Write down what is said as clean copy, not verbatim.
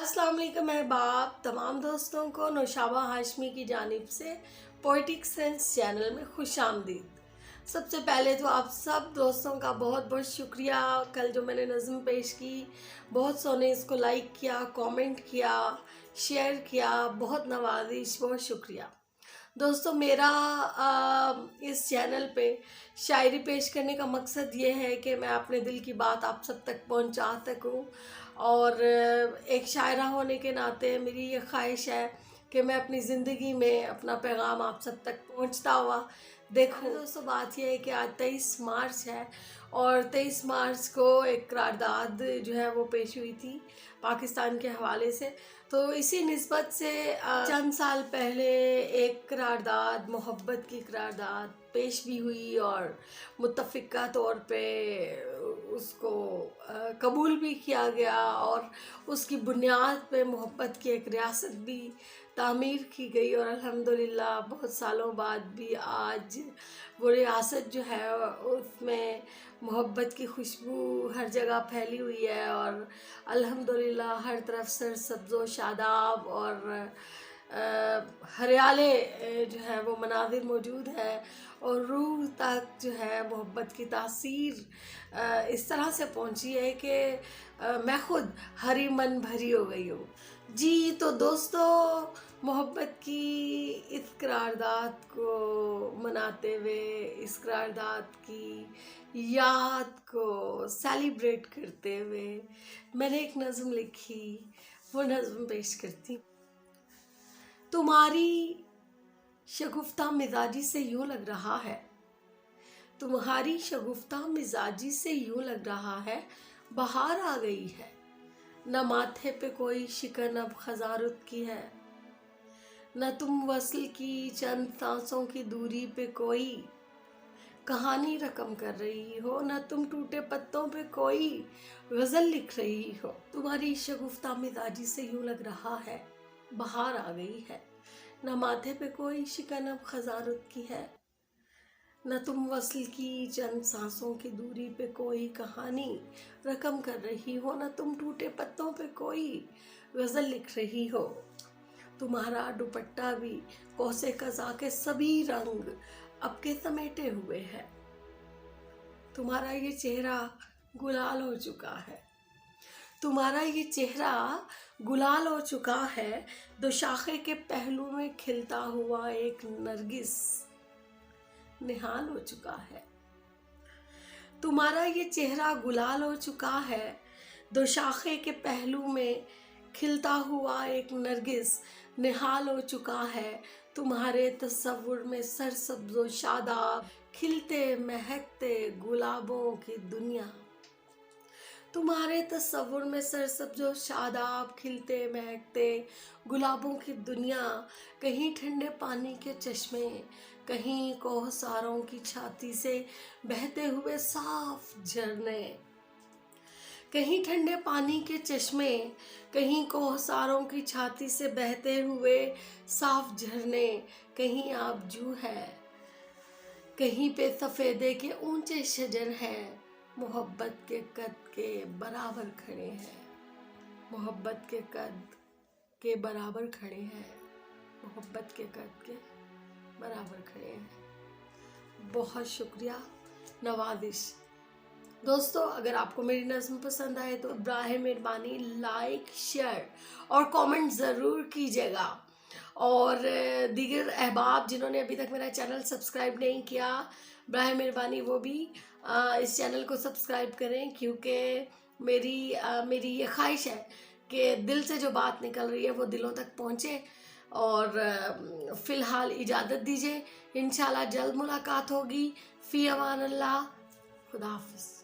अस्सलाम वालेकुम अहबाब, तमाम दोस्तों को नौशाबा हाशमी की जानिब से पोइटिक सेंस चैनल में खुश आमदीद। सबसे पहले तो आप सब दोस्तों का बहुत बहुत शुक्रिया। कल जो मैंने नज़म पेश की, बहुत सौ ने इसको लाइक किया, कमेंट किया, शेयर किया, बहुत नवाजिश, बहुत शुक्रिया दोस्तों। मेरा इस चैनल पे शायरी पेश करने का मकसद ये है कि मैं अपने दिल की बात आप सब तक पहुंचा सकूं, और एक शायरा होने के नाते मेरी ये ख्वाहिश है कि मैं अपनी ज़िंदगी में अपना पैगाम आप सब तक पहुंचता हुआ देखो। दोस्तों, बात यह है कि आज 23 मार्च है और 23 मार्च को एक करारदाद जो है वो पेश हुई थी पाकिस्तान के हवाले से। तो इसी निस्बत से चंद साल पहले एक करारदाद, मोहब्बत की करारदाद पेश भी हुई और मुत्तफ़िका तौर पे उसको कबूल भी किया गया और उसकी बुनियाद पे मोहब्बत की एक रियासत भी तामीर की गई। और अल्हम्दुलिल्लाह बहुत सालों बाद भी आज वो रियासत जो है उसमें मोहब्बत की खुशबू हर जगह फैली हुई है और अल्हम्दुलिल्लाह हर तरफ सरसब्ज़ो शादाब और हरियाले जो है वो मनाजिर मौजूद है और रूह तक जो है मोहब्बत की तासीर इस तरह से पहुंची है कि मैं खुद हरी मन भरी हो गई हूँ जी। तो दोस्तों, मोहब्बत की इस करारदाद को मनाते हुए, इस करारदाद की याद को सेलिब्रेट करते हुए मैंने एक नज़म लिखी, वो नज़म पेश करती। तुम्हारी शगुफ्ता मिजाजी से यूं लग रहा है, तुम्हारी शगुफ्ता मिजाजी से यूं लग रहा है बहार आ गई है। न माथे पे कोई शिकन अब खज़ां रुत की है, न तुम वस्ल की चंद सांसों की दूरी पे कोई कहानी रकम कर रही हो, न तुम टूटे पत्तों पे कोई गज़ल लिख रही हो। तुम्हारी शगुफ्ता मिजाजी से यूं लग रहा है बहार आ गई है, न माथे पे कोई शिकन अब खज़ां रुत की है, न तुम वस्ल की चंद सांसों की दूरी पे कोई कहानी रकम कर रही हो, न तुम टूटे पत्तों पे कोई गज़ल लिख रही हो। तुम्हारा दुपट्टा भी कौसे कज़ा के सभी रंग अब के समेटे हुए है, तुम्हारा ये चेहरा गुलाल हो चुका है, तुम्हारा ये चेहरा गुलाल हो चुका है। दो शाखे के पहलू में खिलता हुआ एक नरगिस निहाल हो चुका है, तुम्हारा ये चेहरा गुलाल हो चुका है। दो शाखे के पहलू में खिलता हुआ एक नरगिस निहाल हो चुका है। तुम्हारे तस्वुर में सरसब्ज़ो शादाब खिलते महकते गुलाबों की दुनिया, तुम्हारे तस्वुर में सरसब्ज़ो शादाब खिलते महकते गुलाबों की दुनिया। कहीं ठंडे पानी के चश्मे, कहीं कोहसारों की छाती से बहते हुए साफ झरने, कहीं ठंडे पानी के चश्मे, कहीं कोहसारों की छाती से बहते हुए साफ झरने। कहीं आबजू है, कहीं पे सफ़ेदे के ऊंचे शजर हैं, मोहब्बत के कद के बराबर खड़े हैं, मोहब्बत के कद के बराबर खड़े हैं, मोहब्बत के कद के बराबर खड़े हैं। बहुत शुक्रिया, नवाजिश। दोस्तों, अगर आपको मेरी नज़म पसंद आए तो बराए मेहरबानी लाइक, शेयर और कमेंट ज़रूर कीजिएगा। और दीगर अहबाब जिन्होंने अभी तक मेरा चैनल सब्सक्राइब नहीं किया, बराए मेहरबानी वो भी इस चैनल को सब्सक्राइब करें, क्योंकि मेरी ये ख्वाहिश है कि दिल से जो बात निकल रही है वो दिलों तक पहुँचे। और फ़िलहाल इजाज़त दीजिए, इंशाल्लाह जल्द मुलाकात होगी। फ़ी अमान अल्लाह, खुदा हाफ़िज़।